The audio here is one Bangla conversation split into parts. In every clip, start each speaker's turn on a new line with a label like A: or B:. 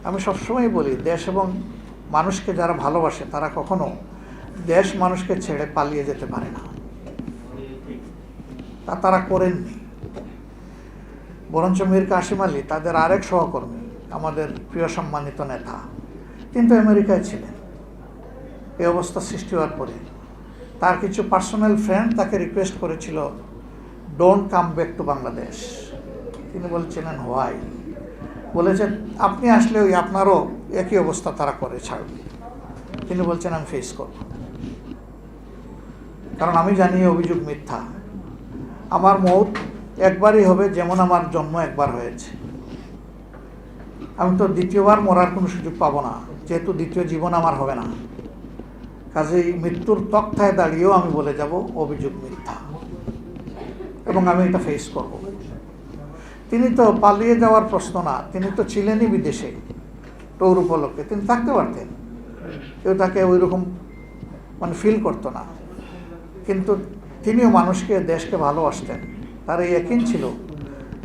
A: আমি সবসময় বলি, দেশ এবং মানুষকে যারা ভালোবাসে তারা কখনো দেশ মানুষকে ছেড়ে পালিয়ে যেতে পারে না, তা তারা করেননি। বরঞ্চ মীর কাসিম আলী তাদের আরেক সহকর্মী, আমাদের প্রিয় সম্মানিত নেতা, কিন্তু আমেরিকায় ছিলেন। এই অবস্থা সৃষ্টি হওয়ার পরে তার কিছু পার্সোনাল ফ্রেন্ড তাকে রিকোয়েস্ট করেছিল, don't come back to Bangladesh. তিনি বলেছিলেন হোয়াই? বলেছেন আপনি আসলে ওই আপনারও একই অবস্থা তারা করে ছাড়বে। তিনি বলছেন আমি ফেস করব, কারণ আমি জানি অভিযোগ মিথ্যা। আমার মৌত একবারই হবে, যেমন আমার জন্ম একবার হয়েছে। আমি তো দ্বিতীয়বার মরার কোনো সুযোগ পাবো না, যেহেতু দ্বিতীয় জীবন আমার হবে না। কাজেই মৃত্যুর তক্তায় দাঁড়িয়েও আমি বলে যাব অভিযোগ মিথ্যা, এবং আমি এটা ফেস করব। তিনি তো পালিয়ে যাওয়ার প্রশ্ন না, তিনি তো ছিলেনই বিদেশে ট্যুর উপলক্ষে, তিনি থাকতে পারতেন, কেউ তাকে ওই রকম ফিল করতো না। কিন্তু তিনিও মানুষকে, দেশকে ভালোবাসতেন। তার এই ইয়াকিন ছিল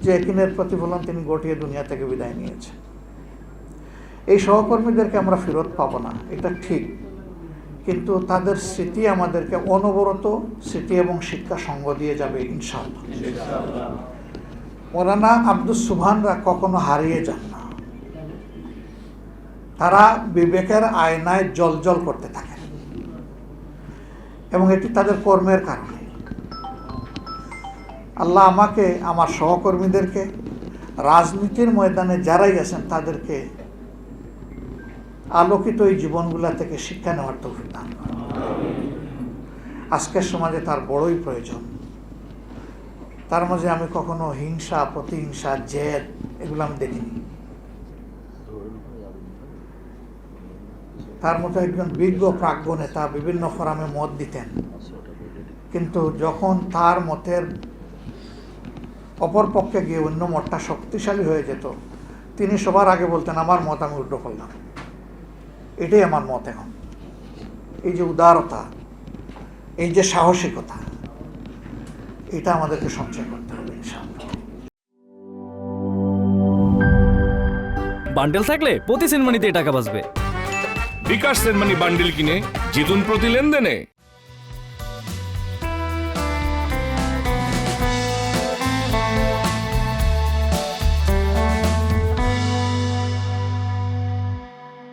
A: যে ইয়াকিনের প্রতিফলন তিনি ঘটিয়ে দুনিয়া থেকে বিদায় নিয়েছেন। এই সহকর্মীদেরকে আমরা ফেরত পাবো না, এটা ঠিক, কিন্তু তাদের স্মৃতি আমাদেরকে অনবরত স্মৃতি এবং শিক্ষা সঙ্গ দিয়ে যাবে ইনশাআল্লাহ। মৌলানা আব্দুস সুবহানরা কখনো হারিয়ে যান না, তারা বিবেকের আয়নায় জ্বলজ্বল করতে থাকেন, এবং এটি তাদের কর্মের কারণে। আল্লাহ আমাকে, আমার সহকর্মীদেরকে, রাজনীতির ময়দানে যারাই আছেন তাদেরকে আলোকিত এই জীবনগুলা থেকে শিক্ষা নেওয়ার তৌফিক দান করুন। আজকের সমাজে তার বড়ই প্রয়োজন। তার মাঝে আমি কখনো হিংসা, প্রতিহিংসা, জেদ এগুলো আমি দেখিনি। তার মতো একজন বিজ্ঞ প্রাজ্ঞ নেতা বিভিন্ন ফোরামে মত দিতেন, কিন্তু যখন তার মতের অপর পক্ষে গিয়ে অন্য মতটা শক্তিশালী হয়ে যেত, তিনি সবার আগে বলতেন আমার মত আমি উল্টো করলাম, এটাই আমার মত। এখন এই যে উদারতা, এই যে সাহসিকতা, এটা আমাদেরকে সঞ্চয় করতে হবে ইনশাআল্লাহ।
B: বান্ডেল থাকলে প্রতি সেনমানিতে টাকা বাঁচবে।
C: বিকাশ সেনমানি বান্ডিল কিনে জিতুন প্রতি লেনদেনে।